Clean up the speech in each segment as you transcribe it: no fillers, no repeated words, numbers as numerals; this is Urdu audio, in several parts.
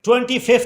25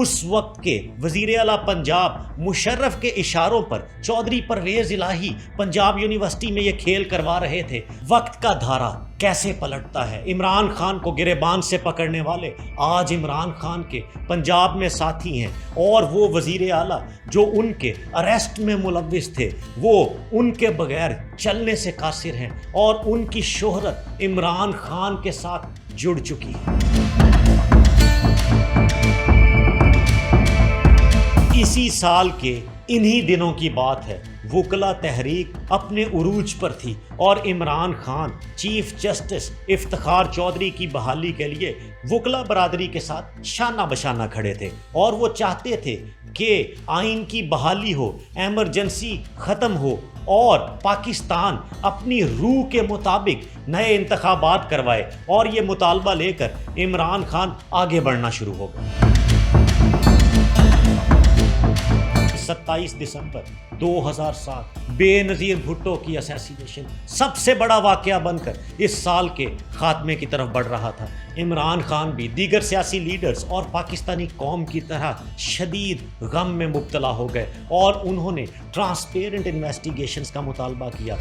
اس وقت کے وزیر اعلیٰ پنجاب مشرف کے اشاروں پر چودھری پرویز الہی پنجاب یونیورسٹی میں یہ کھیل کروا رہے تھے۔ وقت کا دھارا کیسے پلٹتا ہے۔ عمران خان کو گریبان سے پکڑنے والے آج عمران خان کے پنجاب میں ساتھی ہیں، اور وہ وزیر اعلیٰ جو ان کے اریسٹ میں ملوث تھے وہ ان کے بغیر چلنے سے قاصر ہیں، اور ان کی شہرت عمران خان کے ساتھ جڑ چکی ہے۔ اسی سال کے انہی دنوں کی بات ہے، وکلا تحریک اپنے عروج پر تھی اور عمران خان چیف جسٹس افتخار چودھری کی بحالی کے لیے وکلا برادری کے ساتھ شانہ بشانہ کھڑے تھے، اور وہ چاہتے تھے کہ آئین کی بحالی ہو، ایمرجنسی ختم ہو اور پاکستان اپنی روح کے مطابق نئے انتخابات کروائے، اور یہ مطالبہ لے کر عمران خان آگے بڑھنا شروع ہو گئے۔ 27 دسمبر 2007 بے نظیر بھٹو کی اسیسینیشن سب سے بڑا واقعہ بن کر اس سال کے خاتمے کی طرف بڑھ رہا تھا۔ عمران خان بھی دیگر سیاسی لیڈرز اور پاکستانی قوم کی طرح شدید غم میں مبتلا ہو گئے، اور انہوں نے ٹرانسپیرنٹ انویسٹیگیشنز کا مطالبہ کیا۔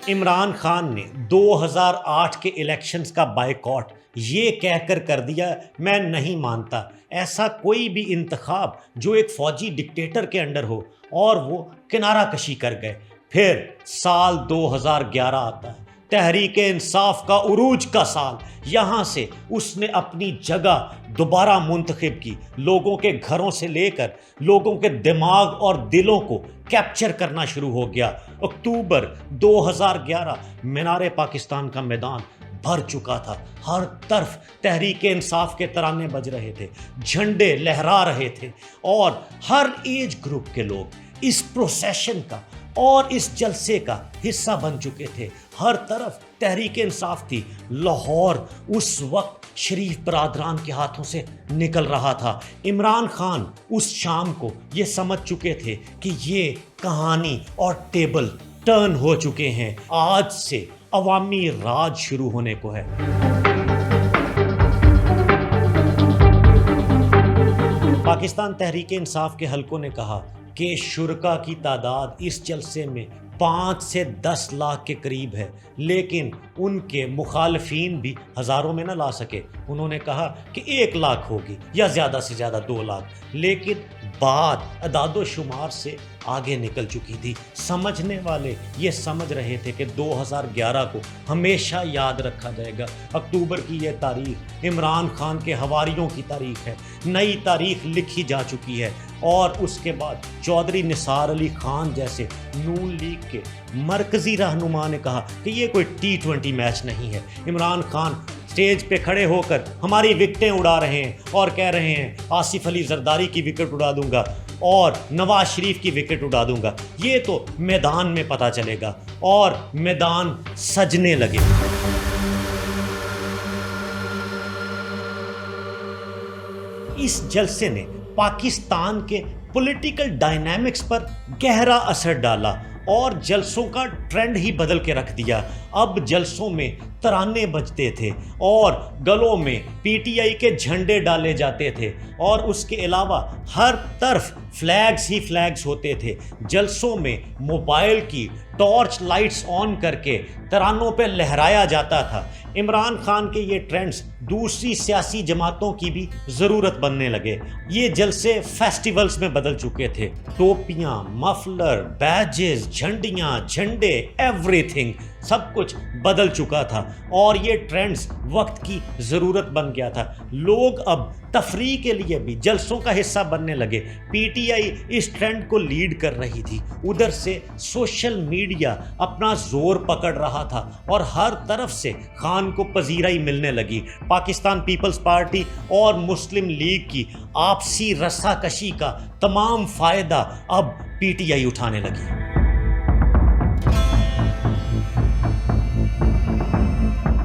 عمران خان نے 2008 کے الیکشنز کا بائیکاٹ یہ کہہ کر دیا، میں نہیں مانتا ایسا کوئی بھی انتخاب جو ایک فوجی ڈکٹیٹر کے انڈر ہو، اور وہ کنارہ کشی کر گئے۔ پھر سال 2011 آتا ہے، تحریک انصاف کا عروج کا سال۔ یہاں سے اس نے اپنی جگہ دوبارہ منتخب کی، لوگوں کے گھروں سے لے کر لوگوں کے دماغ اور دلوں کو کیپچر کرنا شروع ہو گیا۔ اکتوبر 2011 مینار پاکستان کا میدان بھر چکا تھا، ہر طرف تحریک انصاف کے ترانے بج رہے تھے، جھنڈے لہرا رہے تھے، اور ہر ایج گروپ کے لوگ اس پروسیشن کا اور اس جلسے کا حصہ بن چکے تھے۔ ہر طرف تحریک انصاف تھی۔ لاہور اس وقت شریف برادران کے ہاتھوں سے نکل رہا تھا۔ عمران خان اس شام کو یہ سمجھ چکے تھے کہ یہ کہانی اور ٹیبل ٹرن ہو چکے ہیں، آج سے عوامی راج شروع ہونے کو ہے۔ پاکستان تحریک انصاف کے حلقوں نے کہا کہ شرکا کی تعداد اس جلسے میں 5 سے 10 لاکھ کے قریب ہے، لیکن ان کے مخالفین بھی ہزاروں میں نہ لا سکے۔ انہوں نے کہا کہ 1 لاکھ ہوگی یا زیادہ سے زیادہ 2 لاکھ، لیکن بات اعداد و شمار سے آگے نکل چکی تھی۔ سمجھنے والے یہ سمجھ رہے تھے کہ 2011 کو ہمیشہ یاد رکھا جائے گا۔ اکتوبر کی یہ تاریخ عمران خان کے حواریوں کی تاریخ ہے، نئی تاریخ لکھی جا چکی ہے، اور اس کے بعد چودھری نثار علی خان جیسے نون لیگ کے مرکزی رہنما نے کہا کہ یہ کوئی T20 میچ نہیں ہے۔ عمران خان سٹیج پہ کھڑے ہو کر ہماری وکٹیں اڑا رہے ہیں اور کہہ رہے ہیں آصف علی زرداری کی وکٹ اڑا دوں گا اور نواز شریف کی وکٹ اڑا دوں گا۔ یہ تو میدان میں پتہ چلے گا، اور میدان سجنے لگے۔ اس جلسے نے پاکستان کے پولیٹیکل ڈائنامکس پر گہرا اثر ڈالا اور جلسوں کا ٹرینڈ ہی بدل کے رکھ دیا۔ اب جلسوں میں ترانے بجتے تھے اور گلوں میں پی ٹی آئی کے جھنڈے ڈالے جاتے تھے، اور اس کے علاوہ ہر طرف فلیگز ہی فلیگز ہوتے تھے۔ جلسوں میں موبائل کی ٹارچ لائٹس آن کر کے ترانوں پہ لہرایا جاتا تھا۔ عمران خان کے یہ ٹرینڈز دوسری سیاسی جماعتوں کی بھی ضرورت بننے لگے۔ یہ جلسے فیسٹیولز میں بدل چکے تھے۔ ٹوپیاں، مفلر، بیجز، جھنڈیاں، جھنڈے، ایوری تھنگ، سب کچھ بدل چکا تھا، اور یہ ٹرینڈز وقت کی ضرورت بن گیا تھا۔ لوگ اب تفریح کے لیے بھی جلسوں کا حصہ بننے لگے۔ پی ٹی آئی اس ٹرینڈ کو لیڈ کر رہی تھی، ادھر سے سوشل میڈیا اپنا زور پکڑ رہا تھا، اور ہر طرف سے خان کو پذیرائی ملنے لگی۔ پاکستان پیپلز پارٹی اور مسلم لیگ کی آپسی رسا کشی کا تمام فائدہ اب پی ٹی آئی اٹھانے لگی۔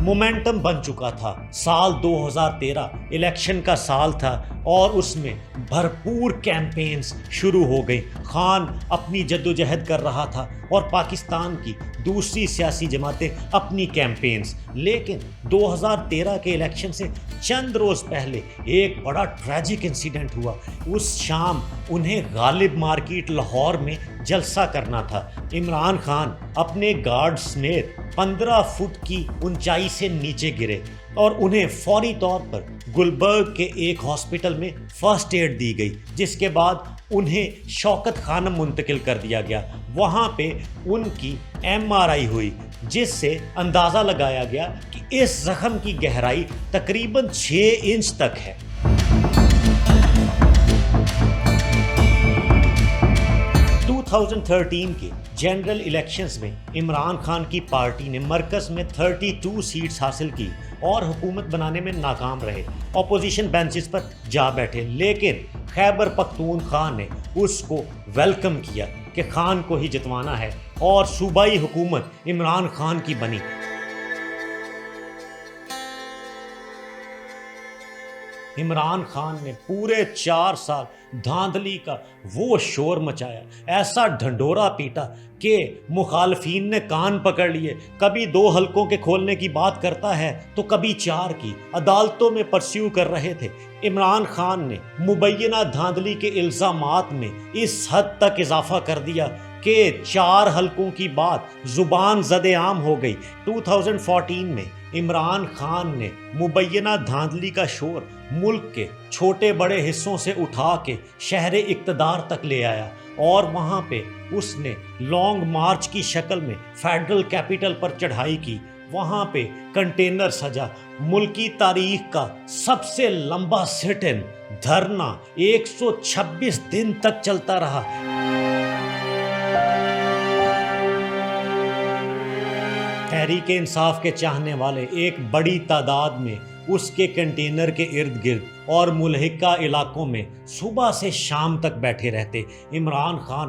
مومنٹم بن چکا تھا۔ سال 2013 الیکشن کا سال تھا، اور اس میں بھرپور کیمپینز شروع ہو گئی۔ خان اپنی جدوجہد کر رہا تھا اور پاکستان کی دوسری سیاسی جماعتیں اپنی کیمپینز۔ لیکن 2013 کے الیکشن سے چند روز پہلے ایک بڑا ٹریجک انسیڈنٹ ہوا۔ اس شام انہیں غالب مارکیٹ لاہور میں جلسہ کرنا تھا۔ عمران خان اپنے گارڈ سمیت 15 فٹ کی اونچائی سے نیچے گرے اور انہیں فوری طور پر گلبرگ کے ایک ہاسپٹل میں فرسٹ ایڈ دی گئی، جس کے بعد انہیں شوکت خانم منتقل کر دیا گیا۔ وہاں پہ ان کی MRI ہوئی، جس سے اندازہ لگایا گیا کہ اس زخم کی گہرائی تقریباً 6 انچ تک ہے۔ 2013 کے جنرل الیکشنز میں عمران خان کی پارٹی نے مرکز میں 32 سیٹس حاصل کی اور حکومت بنانے میں ناکام رہے۔ اپوزیشن بینچز پر جا بیٹھے، لیکن خیبر پختونخوا نے اس کو ویلکم کیا کہ خان کو ہی جتوانا ہے اور صوبائی حکومت عمران خان کی بنی۔ عمران خان نے پورے 4 سال دھاندلی کا وہ شور مچایا، ایسا ڈھنڈورا پیٹا کہ مخالفین نے کان پکڑ لیے۔ کبھی 2 حلقوں کے کھولنے کی بات کرتا ہے تو کبھی 4 کی، عدالتوں میں پرسیو کر رہے تھے۔ عمران خان نے مبینہ دھاندلی کے الزامات میں اس حد تک اضافہ کر دیا کہ 4 حلقوں کی بات زبان زد عام ہو گئی۔ 2014 میں عمران خان نے مبینہ دھاندلی کا شور ملک کے چھوٹے بڑے حصوں سے اٹھا کے شہر اقتدار تک لے آیا اور وہاں پہ اس نے لانگ مارچ کی شکل میں فیڈرل کیپٹل پر چڑھائی کی۔ وہاں پہ کنٹینر سجا، ملکی تاریخ کا سب سے لمبا سٹ ان دھرنا 126 دن تک چلتا رہا۔ تحریک انصاف کے چاہنے والے ایک بڑی تعداد میں اس کے کنٹینر کے ارد گرد اور ملحقہ علاقوں میں صبح سے شام تک بیٹھے رہتے۔ عمران خان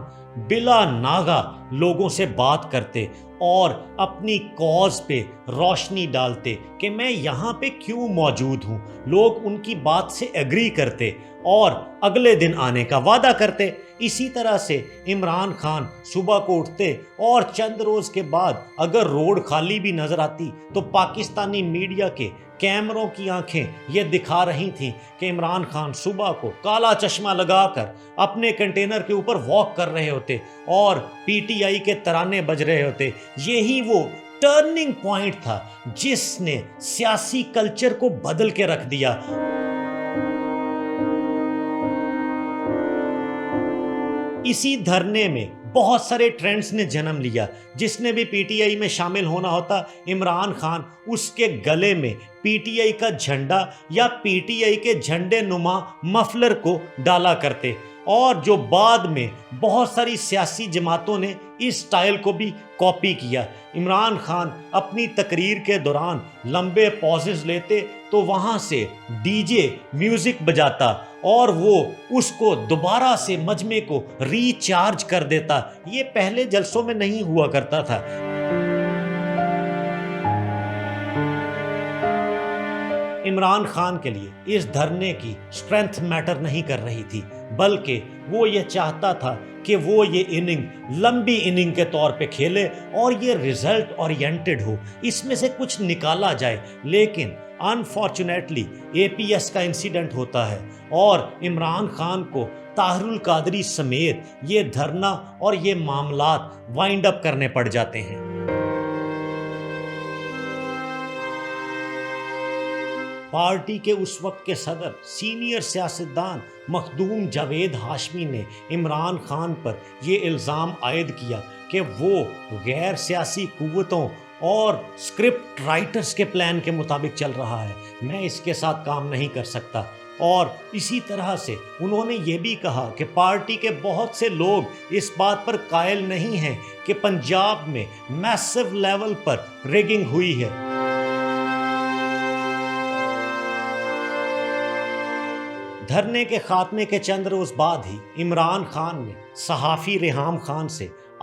بلا ناغہ لوگوں سے بات کرتے اور اپنی کاز پہ روشنی ڈالتے کہ میں یہاں پہ کیوں موجود ہوں۔ لوگ ان کی بات سے ایگری کرتے اور اگلے دن آنے کا وعدہ کرتے۔ اسی طرح سے عمران خان صبح کو اٹھتے اور چند روز کے بعد اگر روڈ خالی بھی نظر آتی تو پاکستانی میڈیا کے کیمروں کی آنکھیں یہ دکھا رہی تھیں کہ عمران خان صبح کو کالا چشمہ لگا کر اپنے کنٹینر کے اوپر واک کر رہے ہوتے اور PTI کے ترانے بج رہے ہوتے۔ یہی وہ ٹرننگ پوائنٹ تھا جس نے سیاسی کلچر کو بدل کے رکھ دیا۔ اسی دھرنے میں بہت سارے ٹرینڈز نے جنم لیا۔ جس نے بھی PTI میں شامل ہونا ہوتا، عمران خان اس کے گلے میں PTI کا جھنڈا یا PTI کے جھنڈے نما مفلر کو ڈالا کرتے، اور جو بعد میں بہت ساری سیاسی جماعتوں نے اس سٹائل کو بھی کاپی کیا۔ عمران خان اپنی تقریر کے دوران لمبے پازز لیتے تو وہاں سے DJ میوزک بجاتا اور وہ اس کو دوبارہ سے مجمع کو ریچارج کر دیتا۔ یہ پہلے جلسوں میں نہیں ہوا کرتا تھا۔ عمران خان کے لیے اس دھرنے کی اسٹرینتھ میٹر نہیں کر رہی تھی، بلکہ وہ یہ چاہتا تھا کہ وہ یہ اننگ لمبی اننگ کے طور پہ کھیلے اور یہ ریزلٹ اورینٹڈ ہو، اس میں سے کچھ نکالا جائے۔ لیکن انفارچونیٹلی APS کا انسیڈنٹ ہوتا ہے اور عمران خان کو طاہر القادری سمیت یہ دھرنا اور یہ معاملات وائنڈ اپ کرنے پڑ جاتے ہیں۔ پارٹی کے اس وقت کے صدر سینئر سیاستدان مخدوم جاوید ہاشمی نے عمران خان پر یہ الزام عائد کیا کہ وہ غیر سیاسی قوتوں اور اسکرپٹ رائٹرز کے پلان کے مطابق چل رہا ہے، میں اس کے ساتھ کام نہیں کر سکتا۔ اور اسی طرح سے انہوں نے یہ بھی کہا کہ پارٹی کے بہت سے لوگ اس بات پر قائل نہیں ہیں کہ پنجاب میں میسو لیول پر ریگنگ ہوئی ہے۔ دھرنے کے خاتمے کے چند روز بعد ہی عمران خان نے صحافی ریحام خان سے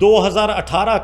2018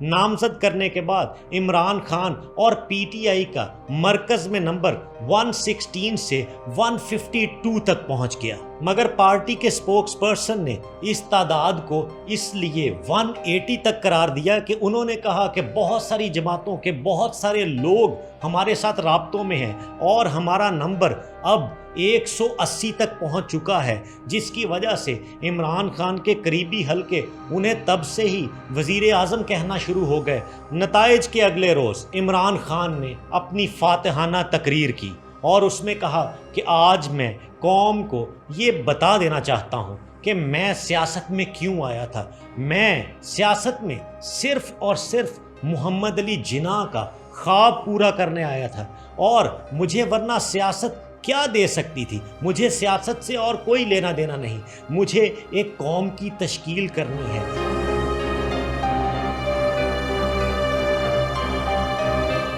نامزد کرنے کے بعد عمران خان اور پی ٹی آئی کا مرکز میں نمبر 116 سے 152 تک پہنچ گیا، مگر پارٹی کے سپوکس پرسن نے اس تعداد کو اس لیے 180 تک قرار دیا کہ انہوں نے کہا کہ بہت ساری جماعتوں کے بہت سارے لوگ ہمارے ساتھ رابطوں میں ہیں اور ہمارا نمبر اب 180 تک پہنچ چکا ہے، جس کی وجہ سے عمران خان کے قریبی حلقے انہیں تب سے ہی وزیر اعظم کہنا شروع ہو گئے۔ نتائج کے اگلے روز عمران خان نے اپنی فاتحانہ تقریر کی اور اس میں کہا کہ آج میں قوم کو یہ بتا دینا چاہتا ہوں کہ میں سیاست میں کیوں آیا تھا۔ میں سیاست میں صرف اور صرف محمد علی جناح کا خواب پورا کرنے آیا تھا، اور مجھے ورنہ سیاست کیا دے سکتی تھی؟ مجھے سیاست سے اور کوئی لینا دینا نہیں، مجھے ایک قوم کی تشکیل کرنی ہے۔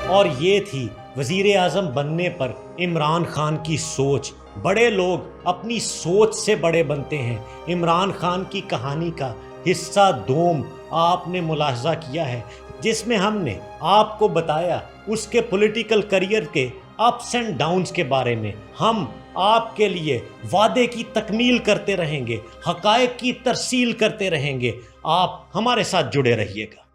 اور یہ تھی وزیر اعظم بننے پر عمران خان کی سوچ۔ بڑے لوگ اپنی سوچ سے بڑے بنتے ہیں۔ عمران خان کی کہانی کا حصہ دوم آپ نے ملاحظہ کیا ہے، جس میں ہم نے آپ کو بتایا اس کے پولیٹیکل کریئر کے اپس اینڈ ڈاؤنز کے بارے میں۔ ہم آپ کے لیے وعدے کی تکمیل کرتے رہیں گے، حقائق کی ترسیل کرتے رہیں گے۔ آپ ہمارے ساتھ جڑے رہیے گا۔